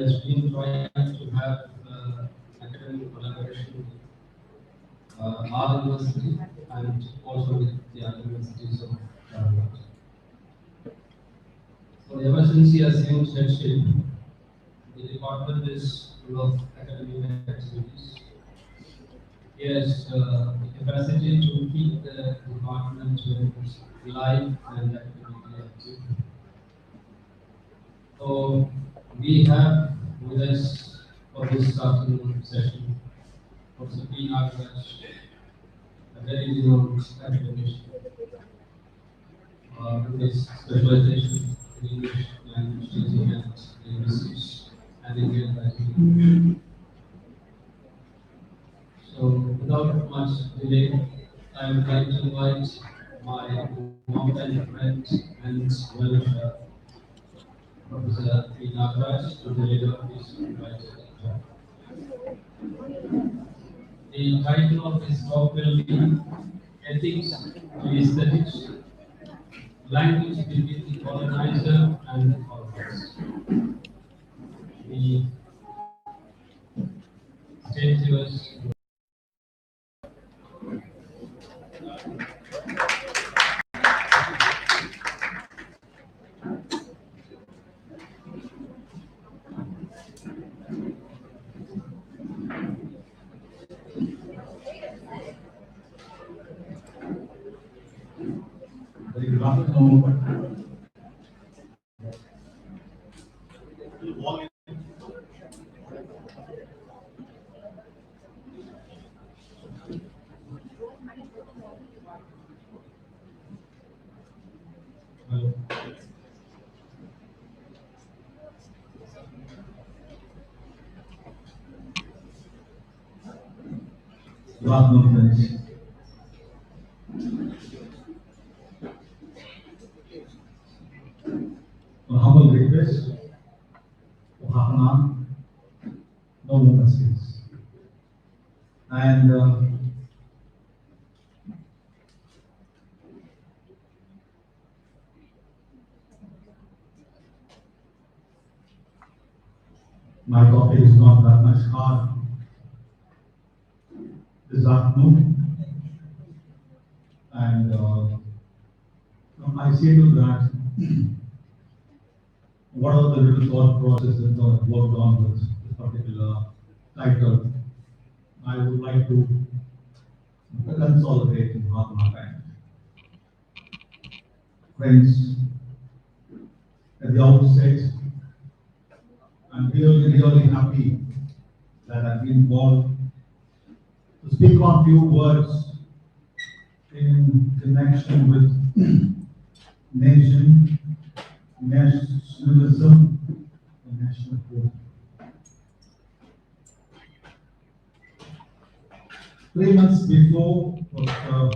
has been trying to have academic collaboration with our university and also with the other universities of Kerala. So ever since he assumed headship, the department is full of academic activities. He has the capacity to keep the department live and academically active. So we have with us for this afternoon session Professor P. NAGARAJ, a very renowned academician with his specialization in English language teaching and linguistics and Indian writing. So without much delay, I would like to invite my longtime friend and well-wisher, Professor P. NAGARAJ, to deliver his invited talk. The title of his talk will be Ethics to Aesthetics, Language Between the Colonizer and the Colonized. The stage is yours. Very good afternoon. Hello. Good afternoon, friends. A humble request for half an hour, no more mistakes. And my topic is not that much hard this afternoon. And I say to that, what are the little thought processes that I've worked on with this particular title? I would like to consolidate in half an hour time. Friends, at the outset, I'm really happy that I've been called to speak on few words in connection with nation, nationalism, and nationhood. 3 months before, Bharathiar,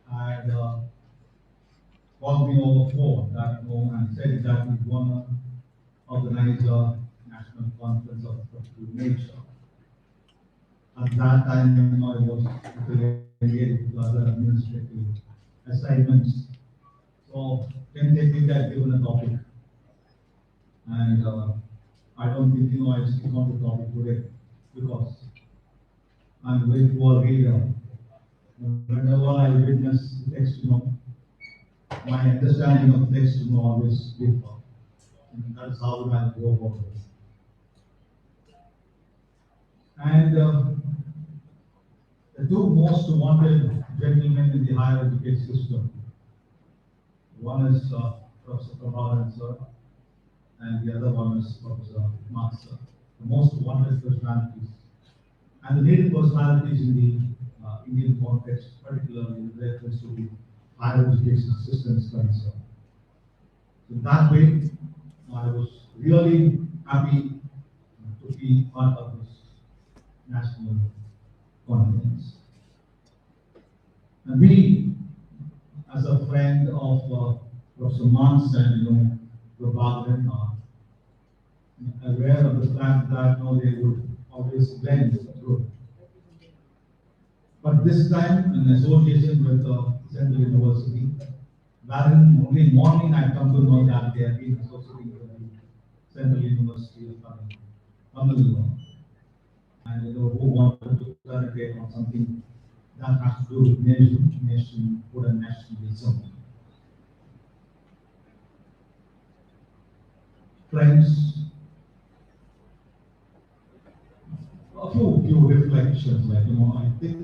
had called me over phone that home and said that we want to organize a national conference of particular nature. At that time, I was engaged with other administrative assignments. So tentatively, I've given a topic, and I don't think I speak on the topic today because I'm a very poor reader. Whenever I witness text, my understanding of text always differ, and that's how I go about it. And the two most wanted gentlemen in the higher education system, one is Professor Thiruvarur, and the other one is Professor Mark, sir. The most wanted personalities and the leading personalities in the Indian context, particularly with reference to the higher education system is concerned. So that way, I was really happy to be part of this national conference. And we, as a friend of Professor Mans and Bharathiar, are aware of the fact that they would always blend through. But this time, in association with Central University, wherein only morning I come to know that they have been associating with Central University of Tamil Nadu, and who wanted to clarify on something that has to do with nationhood and nationalism. Friends, a few reflections. Like I think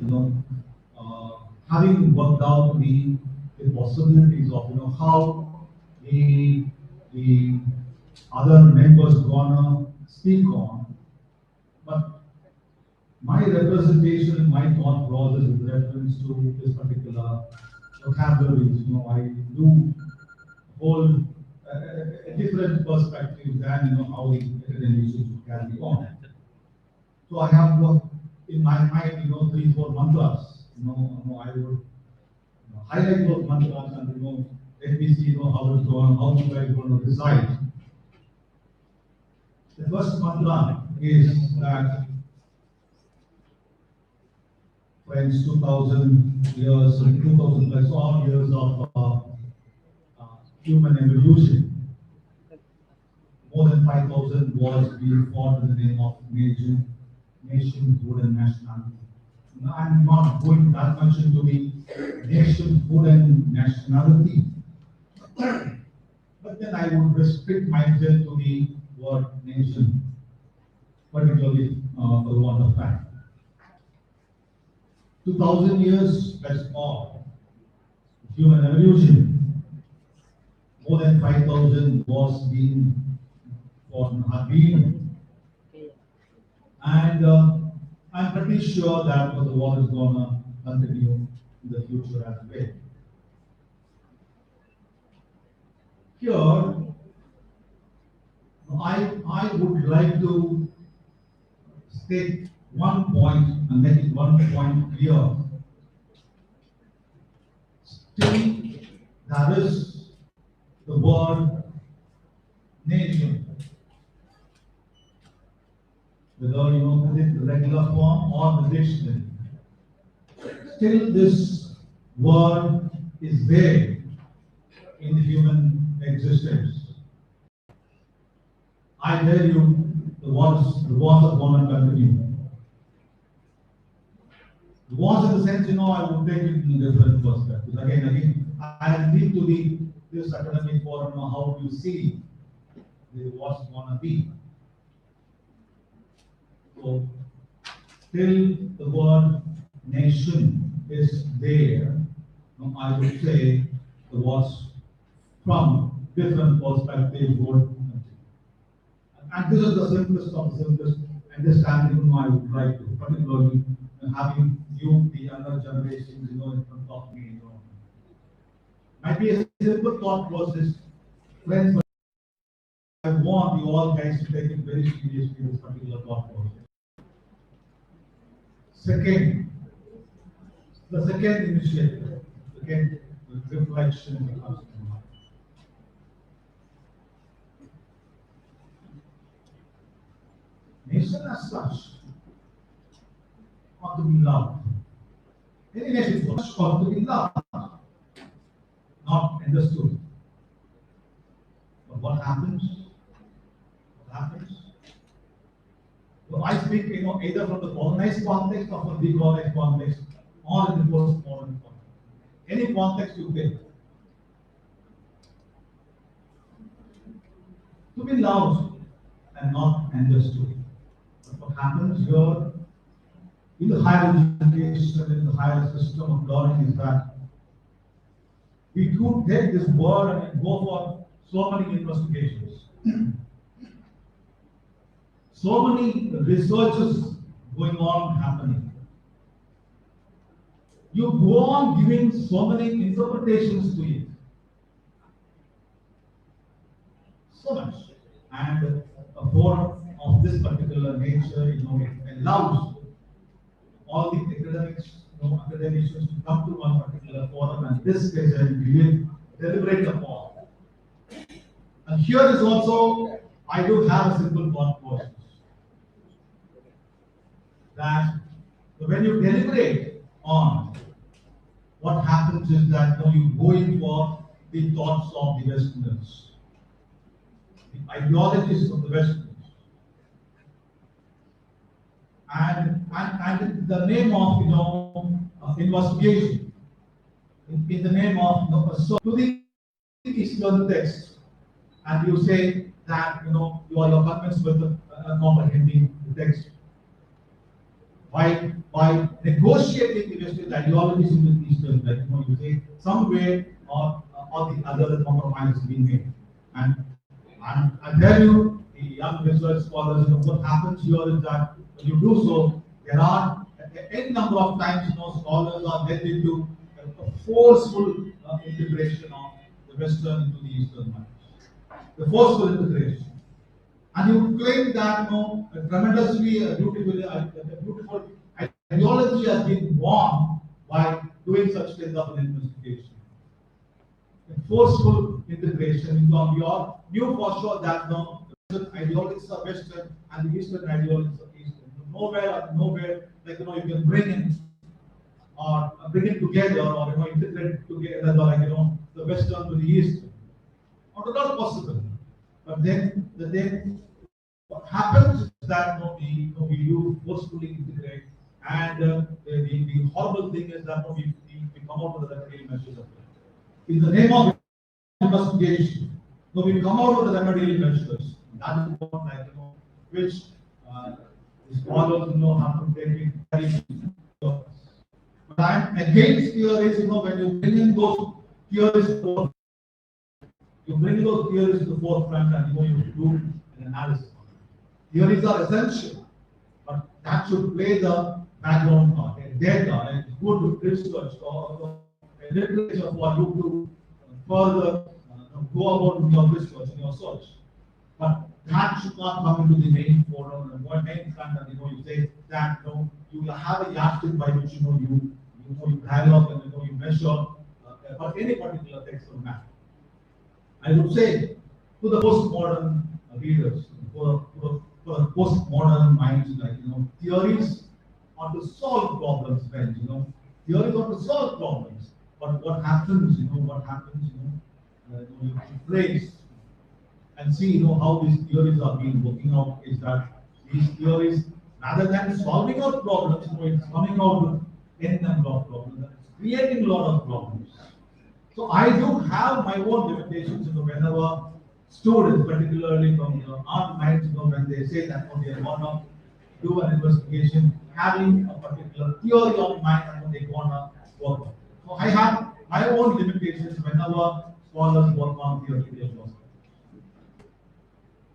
having worked out the possibilities of how the other members gonna speak on, but my representation, my thought process with reference to this particular vocabularies, I do hold a different perspective than how the academics should carry on. So I have in my mind, 3-4 mantras. I would highlight those mantras and let me see how it's going, how you guys going to decide. The first mantra is that friends, 2000 years, 2000 plus odd years of human evolution. More than 5,000 wars being fought in the name of nationhood and nationality. Now, I'm not going that much into the nationhood and nationality, but then I would restrict myself to the word nation, particularly for the want of time. 2000 years, that's all. Human evolution. More than 5,000 wars being fought have been. And I'm pretty sure that the war is going to continue in the future as well. Here, I would like to state one point and make it one point clear. Still, there is the word nation. Whether put it in regular form or the dictionary. Still, this word is there in the human existence. I tell you, the wars are going to continue. The wars in the sense, I would take it in a different perspective. Again, I lead to this academic forum, how do you see the wars going to be. So, till the word nation is there, I would say the words from different perspectives would. And this is the simplest of the simplest understanding I would like to, particularly having you, the younger generations, in front of me. Might be a simple thought process, friends, but I want you all guys to take it very seriously, this particular thought process. The second initiative, second reflection becomes to mind. Nation as such ought to be loved. Any nation ought to be loved, not understood. But what happens? So I speak, either from the colonized context or from the decolonized context, or in the post-modern context. Any context you get. To be loved and not understood. But what happens here in the higher education, in the higher system of learning is that we could take this word and go for so many investigations. So many researches going on happening. You go on giving so many interpretations to it. So much. And a forum of this particular nature, it allows all the academicians to come to one particular forum and discuss and deliberate upon. And here is also, I do have a simple thought process. That when you deliberate on, what happens is that you go in for the thoughts of the Westerners. the ideologies of the West. And in the name of investigation, in the name of to the Eastern text, and you say that you are convinced with comprehending the text by negotiating the Western ideologies in the Eastern, like you say somewhere or the other the compromise is being made. And I tell you, the young research scholars, what happens here is that when you do so, there are any number of times scholars are led into a forceful integration of the Western into the Eastern minds. The forceful integration. And you claim that a tremendously beautiful ideology has been born by doing such kind of an investigation. A forceful integration into your new for sure that the Western ideologies are Western and the Eastern ideologies are Eastern. Nowhere, like you can bring in or bring it together or integrate together like the Western to the Eastern. Not possible. But then what happens is that we do forcefully integrate, and the horrible thing is that we come out with the remedial measures of it. In the name of investigation, we come out with the remedial measures. That is what which the scholars have to take it very seriously. But I'm against theories. When you bring in those theories. You bring those theories to the forefront and you do an analysis. Theories are essential, but that should play the background part. A data, a good research or a literature for you to further go about your research and your search. But that should not come into the main forum and main front and you say that you have a yardstick by which you dialogue and you measure for any particular text or matter. I would say to the postmodern readers, for postmodern minds, like theories are to solve problems, friends. Theories are to solve problems. But what happens? You trace and see, how these theories are being working out. Is that these theories, rather than solving out problems, it's coming out with any number of problems. And it's creating a lot of problems. So I do have my own limitations, whenever students, particularly from art minds, when they say that they want to do an investigation, having a particular theory of mind, and they want to work on. So I have my own limitations whenever scholars work on theoretical perspectives.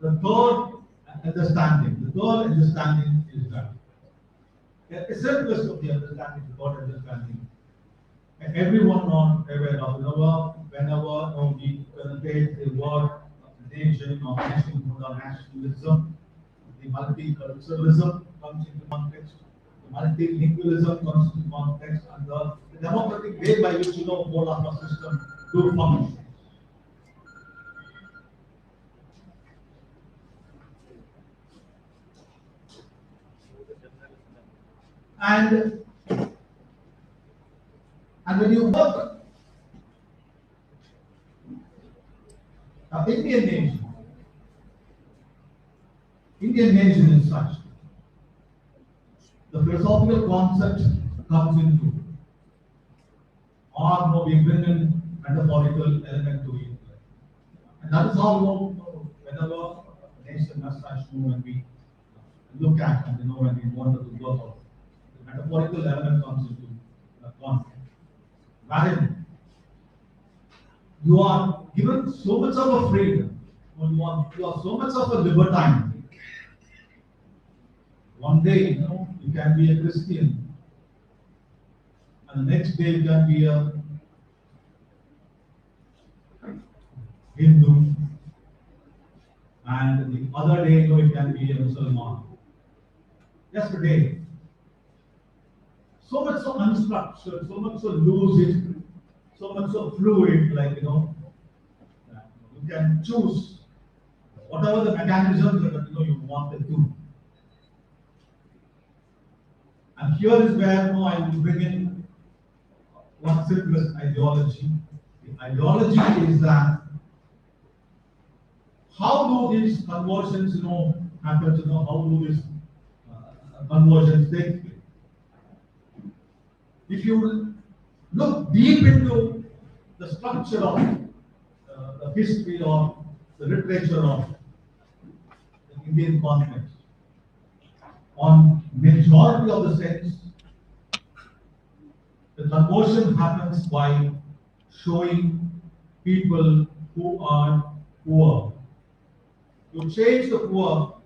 The third understanding is that the simplest of the understanding, the third understanding. Everyone not aware of whenever we connotate the word nation or nationhood or nationalism, the multiculturalism comes into context, the multilingualism comes into context, and the democratic way by which whole of our system do function. And when you work Indian nation is such. The philosophical concept comes into, or we bring in metaphorical element to it. And that is how whenever a nation as such, when we look at and when we want to work out, the metaphorical element comes into the concept. Wherein you are given so much of a freedom, you are so much of a libertine. One day, you can be a Christian, and the next day you can be a Hindu, and the other day, you can be a Muslim. Yesterday, so much so unstructured, so much so loose, so much so fluid, like you can choose whatever the mechanisms that you want to do. And here is where I will bring in one simplest ideology. The ideology is that how do these conversions, happen? How do these conversions take place? If you look deep into the structure of the history or the literature of the Indian context, on majority of the sense, the conversion happens by showing people who are poor. You change the poor,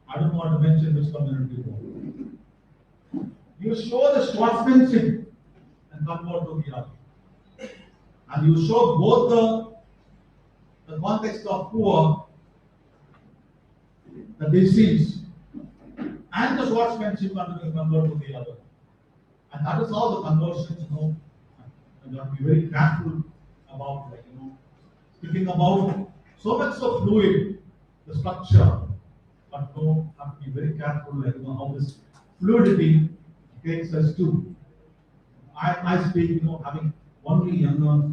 I don't want to mention which community poor. You show the sportsmanship and convert to the other. And you show both the context of poor, the disease, and the sportsmanship and convert to the other. And that is how the conversions, you have to be very careful about, speaking about so much so fluid, the structure, but have to be very careful, how this fluidity takes us to. I speak, having only younger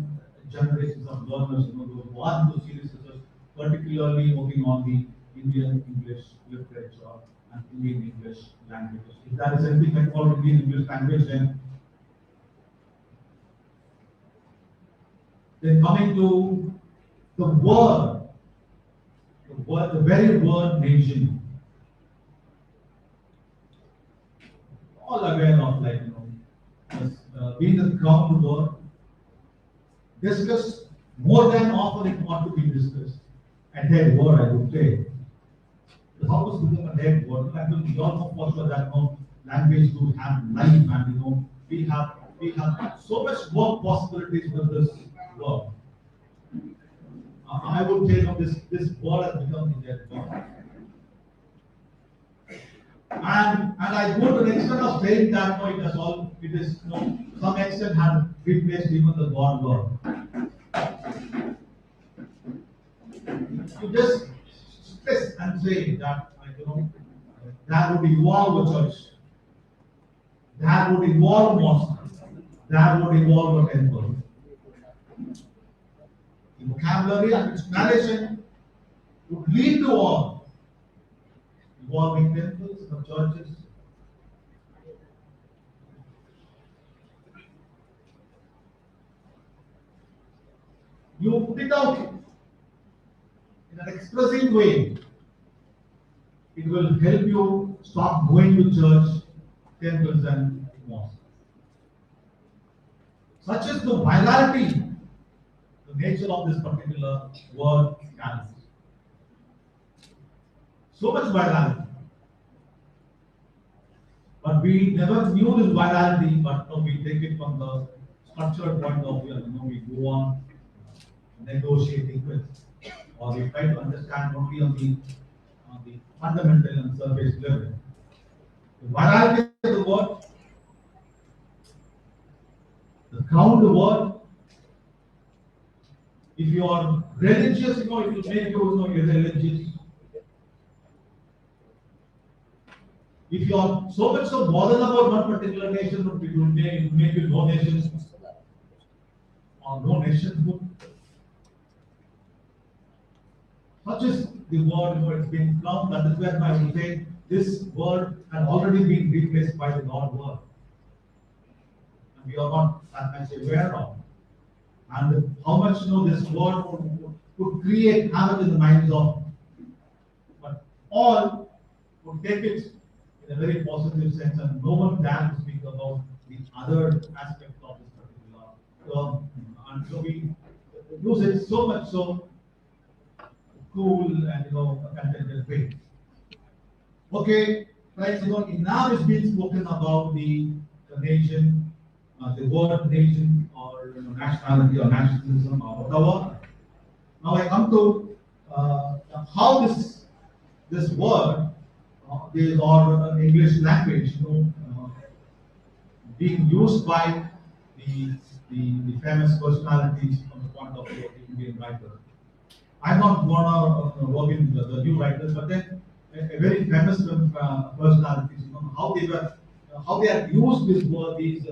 generations of learners, those who are into serious research, particularly working on the Indian English literature and Indian English languages. If there is anything I call Indian English language, then coming to the the very word nation. All aware of being the ground word, discussed more than often it ought to be discussed. A dead word, I would say. How does become a dead word? I think we all know for sure that language do have life, and we have so much work possibilities with this word. I would say this word has become a dead word. And I go to the extent of saying that it is to some extent has replaced even the God word. You just stress and say that that would involve a church, that would involve mosque, that would involve a temple. The vocabulary and its narration would lead to all involving temples or churches. You put it out in an expressive way. It will help you stop going to church, temples, and mosques. Such is the virality, the nature of this particular word carries. So much virality. But we never knew this virality, but we take it from the structural point of view, we go on negotiating with, or we try to understand only on the fundamental and surface level. The virality of the word, the ground word. If you are religious, it will make you irreligious. If you are so much so bothered about one particular nation, it will make you no nations or no nationhood. Such is the word, it's been found. That is where I would say this word had already been replaced by the God word. And we are not that much aware of. And how much this word could create havoc in the minds of, but all would take it in a very positive sense, and no one dares to speak about the other aspects of this particular term. And so we use it so much so cool and contented way. Okay, right? Now it's been spoken about the nation, the word nation, or nationality or nationalism or whatever. Now I come to how this word, or English language, being used by the famous personalities from the point of view of the Indian writer. I'm not gonna work in the new writers, but then a very famous personalities, how they have used this word, the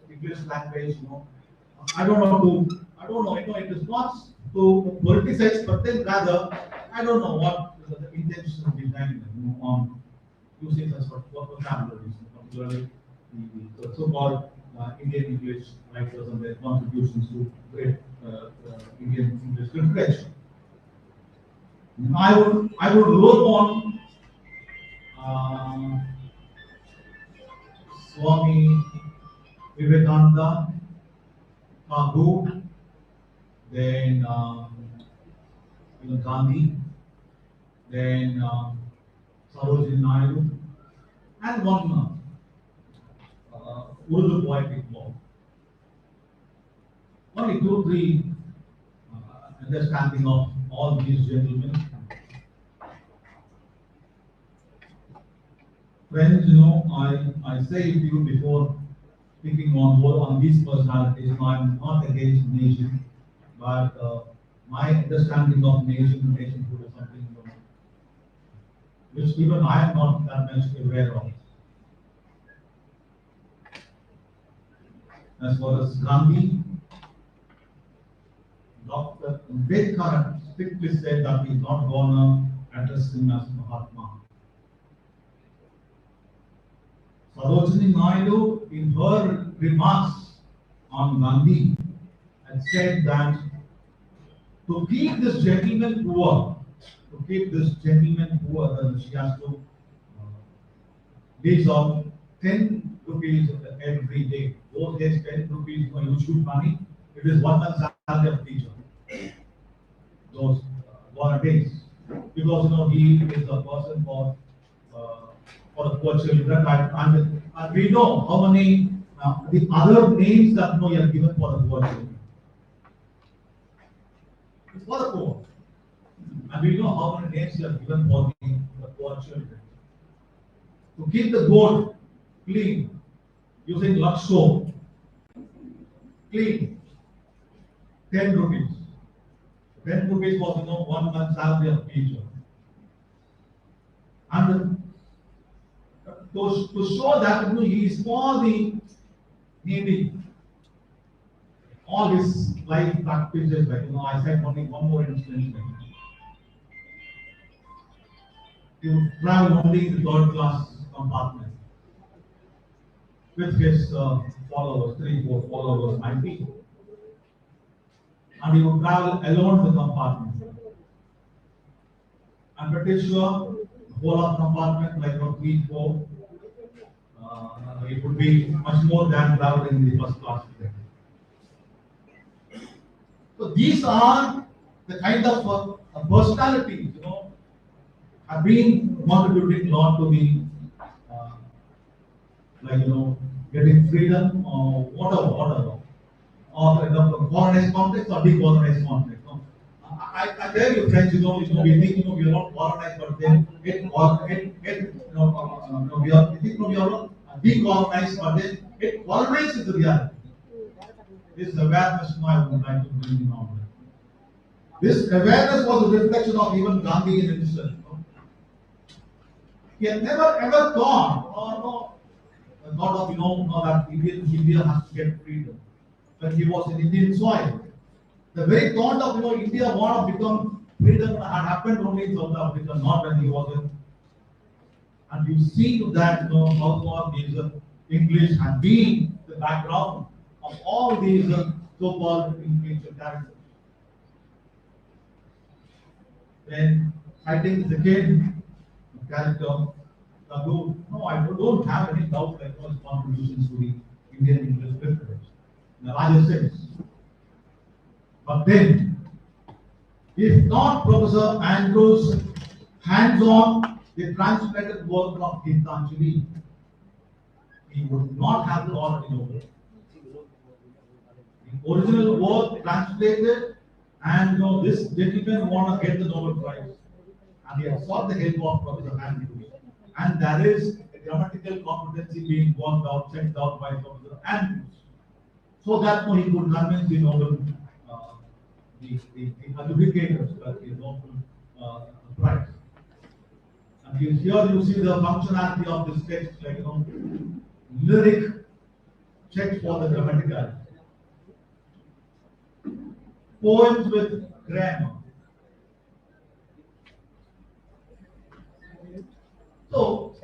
English language, I don't know. It is not to politicize, but then rather, I don't know what the intention behind on using such vocabularies, particularly the so-called Indian English writers and their contributions to great Indian English literature. I would look on uh, Swami Vivekananda, Tagore, then Gandhi, then Sarojini Naidu, and one Urdu poetic law. Only two, three understanding of all these gentlemen. Friends, I say to you before speaking on these personalities, I'm not against nation, but my understanding of nationhood is something which even I am not that much aware of. As far as Gandhi, Dr. Ambedkar strictly said that he's not going to address him as Mahatma. Sarojini Naidu, in her remarks on Gandhi, had said that to keep this gentleman poor, then she has to lease out 10 rupees every day. Those days, 10 rupees for issue money, it is 1 month's salary of teacher. Those days, because he is a person for the poor children, and we know how many the other names that he has given for the poor children. It's for the poor, and we know how many names he has given for the poor children. To keep the goat clean, using Lux soap, clean, 10 rupees. 10 rupees was 1 month's salary of teacher. And to show that he is for the needy, all his life practices, like I said only one more instance. He would travel only in the third class compartment with his followers, 3-4 followers, might be. And he would travel alone in the compartment. I'm pretty sure the whole of compartment, like 3-4, it would be much more than traveling in the first class. So these are the kind of personalities, have been contributing a lot to the, getting freedom or whatever, or the colonized context or decolonized context. I tell you, friends, we think, we are not colonized, but then we are not decolonized, but then it colonizes the reality. This is awareness I would like to bring in on. This awareness was a reflection of even Gandhi in himself. He had never ever thought, that India has to get freedom. When he was in Indian soil, the very thought of India want to become freedom had happened only in South Africa, not when he was in. And you see to that, how far these English had been the background of all these so-called influential characters. Then I think the second character, Nadu, I don't have any doubt that his contributions to the Indian English literature in a larger sense. But then, if not Professor Andrews' hands-on the translated work of Gitanjali, he would not have the honor in Nobel. The original work translated, and this gentleman want to get the Nobel Prize, and he has sought the help of Professor Andrews. And there is a grammatical competency being worked out, checked out by Professor Andrews, so that he could convince the Nobel, the adjudicators that the Nobel Prize. And here you see the functionality of this text, like lyric checked for the grammatical, poems with grammar. So,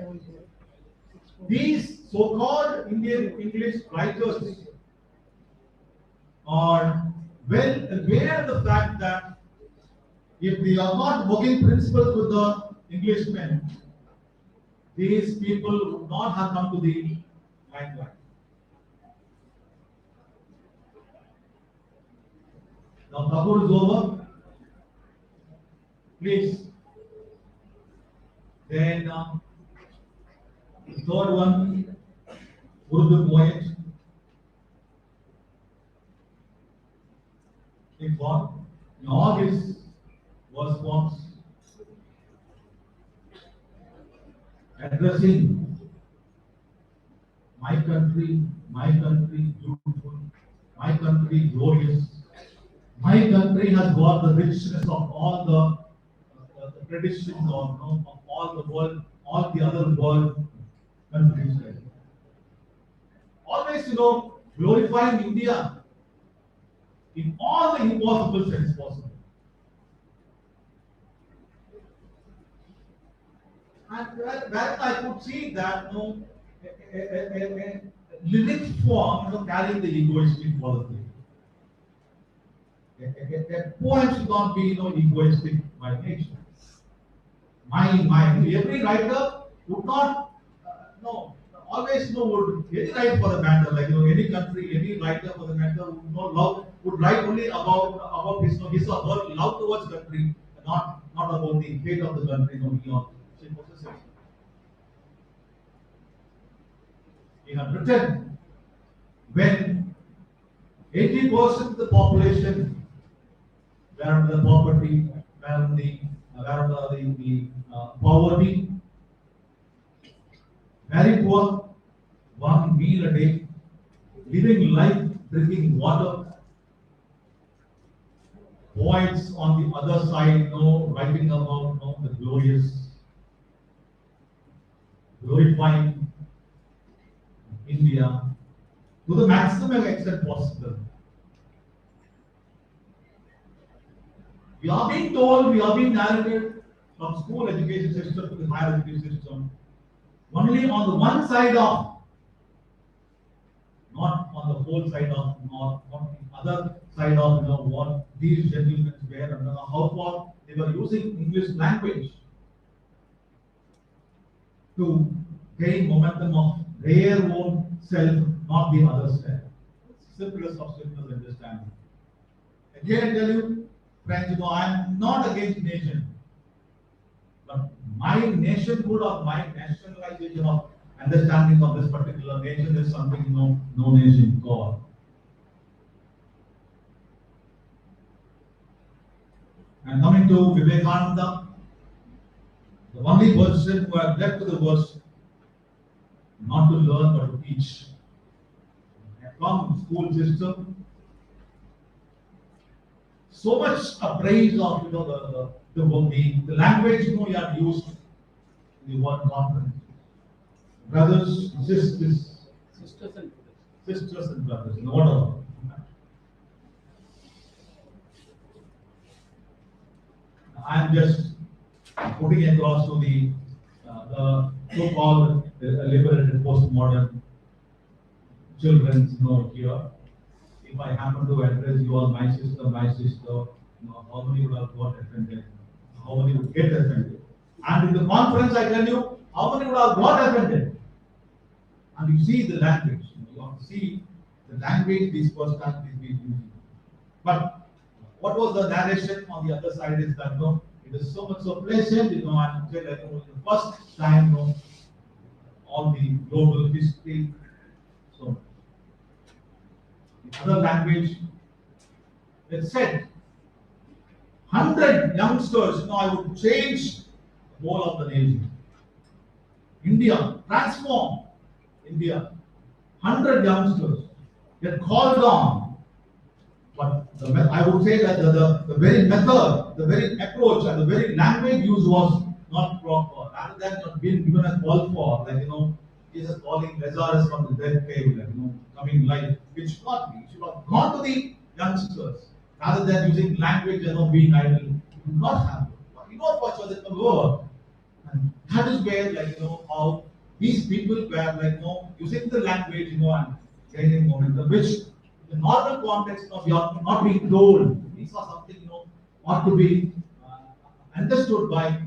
these so-called Indian English writers are well aware of the fact that if they are not working principles with the Englishmen, these people would not have come to the limelight. Now, Kabul is over. Please. Then, the third one, Urdu poet. In what? In all his verse forms, addressing my country, beautiful, my country, glorious. My country has got the richness of all the traditions of all the world, all the other world countries. Always, glorifying India in all the impossible sense possible. And where I could see that a lyric form carrying the egoistic quality. A poem should not be egoistic by nature. Every writer would not always would any write for the matter, like any country, any writer for the matter would write only about his his or her love towards country, not about the fate of the country, he or she possesses. He had written when 80% of the population were under the poverty, were under the poverty, very poor, one meal a day, living life, drinking water. Poets on the other side, writing about the glorious, glorifying India to the maximum extent possible. We are being told, we are being narrated from school education system to the higher education system, only on the one side of, not on the whole side of, not on the other side of what these gentlemen were and how far they were using English language to gain momentum of their own self, not the other self. Simplest of simple understanding. Again, I tell you, friends, I am not against nation, but my nationhood or my nationalization of understanding of this particular nation is something no nation called. And coming to Vivekananda, the only person who had left to the world not to learn but to teach. From school system, so much appraise of the language you have used in the one conference. Brothers, sisters and brothers, whatever. I am just putting across to the so-called liberated postmodern children's here. If I happen to address you all, my sister, how many would have got offended? How many would get offended? And in the conference, I tell you, how many would have got offended? And you see the language. You have to see the language these personalities be using. But what was the narration on the other side is that it is so much so pleasant, and say that the first time on the global history. So in other language, it said 100 youngsters, I would change the whole of the nation. India, transform India. 100 youngsters get called on. But I would say that the very method, the very approach, and the very language used was not proper. Rather than not being given a call for, Jesus calling Lazarus from the dead cave, coming life. It should not be. It should have gone to the youngsters. rather than using language, being idle. You do not have it. You know for sure that will work. And that is where, how these people were, using the language, and gaining momentum, which in the normal context, we are not being told. These are something, ought to be understood by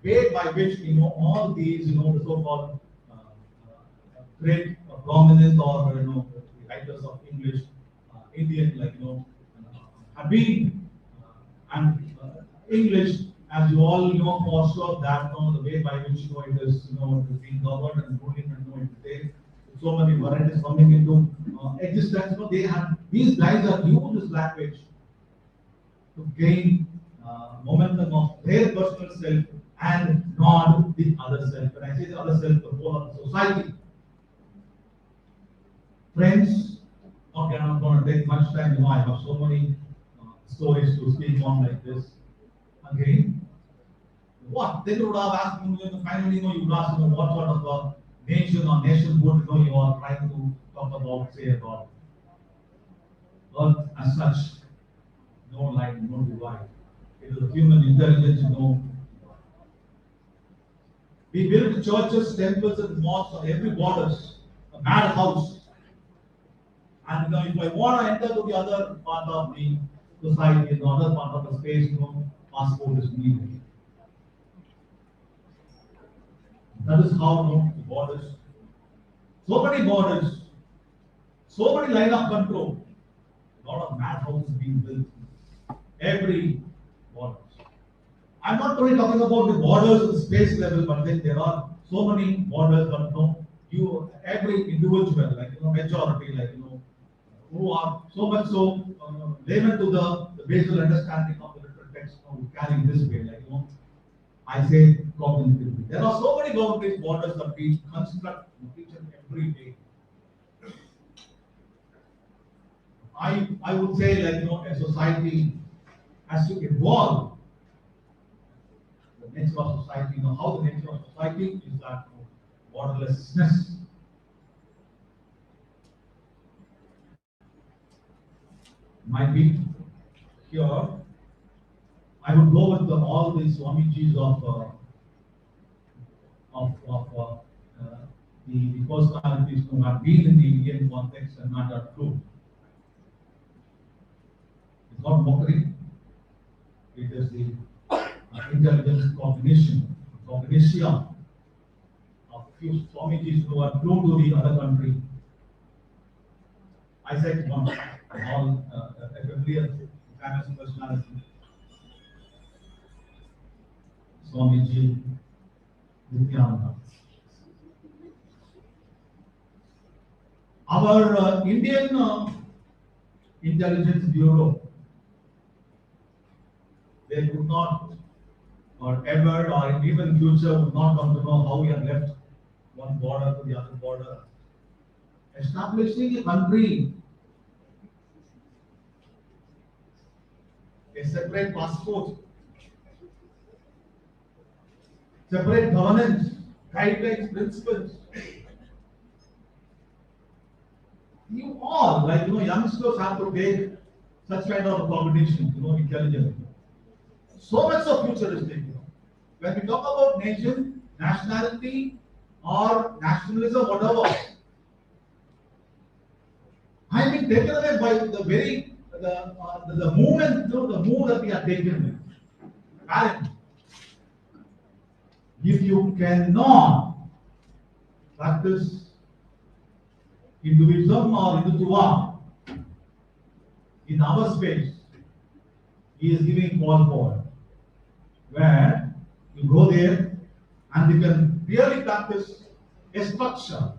way by which, all these, the so-called great prominent or, writers of English, Indian, have been, English, as you all know for sure, that the way by which it is, it is being governed and ruling, and it is so many varieties coming into existence. They have these guys are used this language to gain momentum of their personal self and not the other self. When I say the other self, the whole of the society. Friends, okay, I'm not going to take much time. I have so many stories to speak on like this. Again, what? Then you would have asked me, finally, you would ask, what sort of a nation or nationhood, you are trying to talk about, say about. Earth as such, no line, no divide. It is human intelligence, We build churches, temples, and mosques on every borders, a madhouse. And if I want to enter to the other part of the society, the other part of the space, passport is needed. That is how the borders, so many borders, so many line of control. A lot of madhouses being built every border. I'm not only talking about the borders at the space level, but then there are so many borders, but every individual, majority, who are so much so layman to the basic understanding of the literal text, carrying this way, I say cognitively. There are so many boundaries, borders that we construct each and every day. I would say, a society has to evolve. The nature of society, how the nature of society is that borderlessness. Might be here. I would go with all these Swamijis of the personalities who have been in the Indian context and not are true. It's not mockery. It is the intelligence cognition of few Swamijis who are true to the other country. I said one, all a familiar famous personality. Swamiji Nityananda. Our Indian Intelligence Bureau, they could not, or ever, or in even future, would not come to know how we have left one border to the other border. Establishing a country, a separate passport, separate governance, guidelines, principles. You all, youngsters have to take such kind of a competition, intelligently. So much of futuristic. When we talk about nation, nationality, or nationalism, whatever, I mean taken away by the very the movement, the move that we are taken. Parent, if you cannot practice Hinduism or Hindutva in our space, he is giving call for where you go there and you can really practice a structure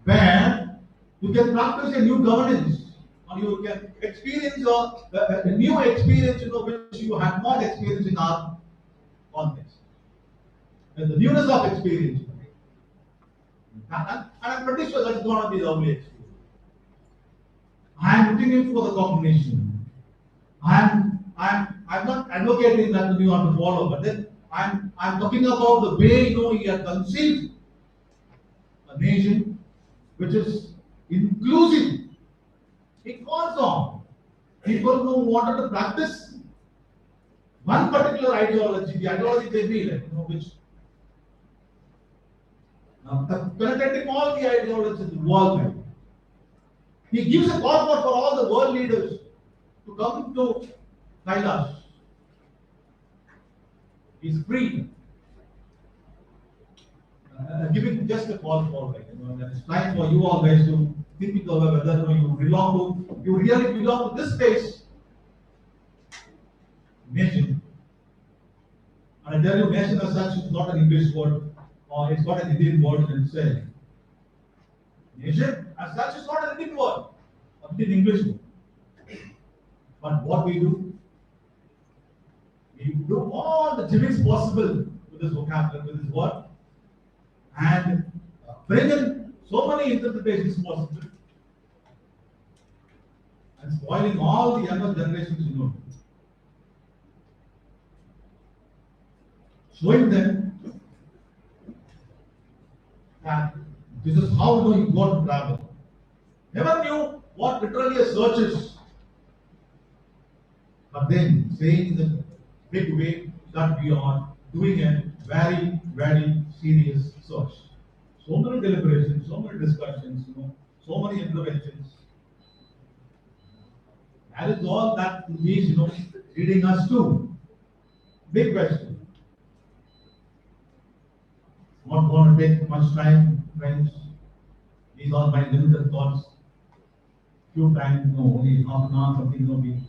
where you can practice a new governance or you can experience a new experience which you have not experienced in our context. And the newness of experience. And I'm pretty sure that's going to be the only experience. I am looking in for the cognition. I'm not advocating that you have to follow, but then I'm talking about the way he has conceived a nation which is inclusive. It calls on people who wanted to practice one particular ideology, the ideology they be like, which penetrating all the ideologies in the world. He gives a call for all the world leaders to come to Kailash. He's free. Giving just a call for that it's time for you all guys to think it over whether you really belong to this space. Nation. And I tell you, nation as such is not an English word, or it's not an Indian word in itself. Nation as such is not an Indian word, or an English word. But what we do all the gimmicks possible with this vocabulary, with this word, and bring in so many interpretations possible, and spoiling all the younger generations, showing them that this is how you got to travel. Never knew what literally a search is, but then saying in the big way that we are doing a very, very serious search. So many deliberations, so many discussions, so many interventions. That is all that is, leading us to big question. Not going to take much time, friends. These are my limited thoughts. Few times, only half an hour, something,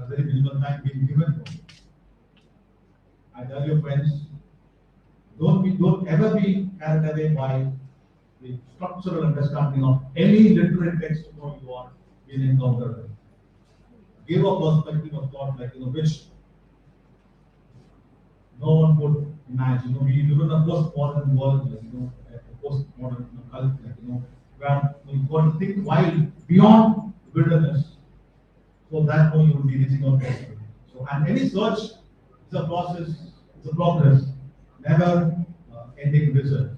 very minimal time being given. I tell you, friends, don't ever be carried away by the structural understanding of any literary text you are being encountered. Give a perspective of thought which no one could imagine. We live in a postmodern world, a postmodern culture, where you've got to think wide beyond wilderness, so that you will be reaching out there. So, and any search is a process, it's a progress, never ending result.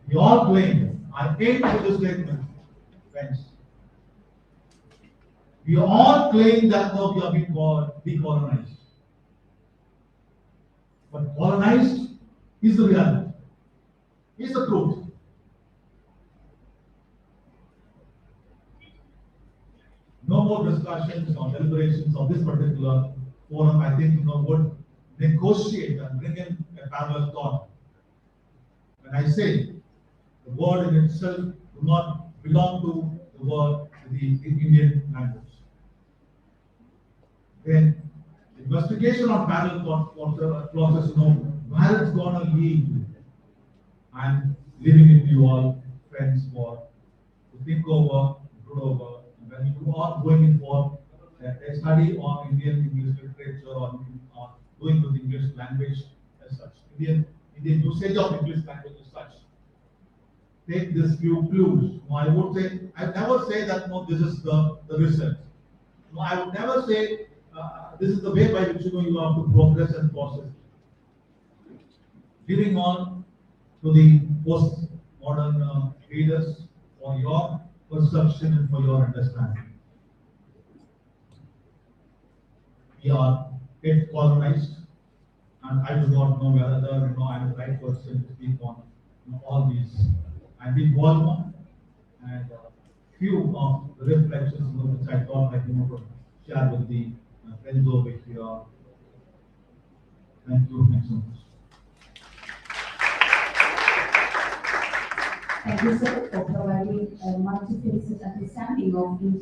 We all claim, I came to this statement, friends. We all claim that now we are being decolonized. But colonized is the reality, is the truth. No more discussions or deliberations of this particular forum, I think, would negotiate and bring in a parallel thought. When I say the word in itself do not belong to the word, the Indian language, then investigation on parallel thought process, where it's going to lead. I'm leaving it to you all, friends, to think over, brood over. When you are going in for a study on Indian English literature or doing with English language as such, Indian usage of English language as such, take these few clues. I never say that this is the result. I would never say this is the way by which you have to progress and process. Giving on to the post-modern readers for your perception and for your understanding. We are get colonized, and I do not know whether I am the right person to speak on all these. I've been involved and few of the reflections which I thought I to share with the friends over here. Thank you. Thanks so much. Thank you, sir, for providing a multifaceted understanding of India.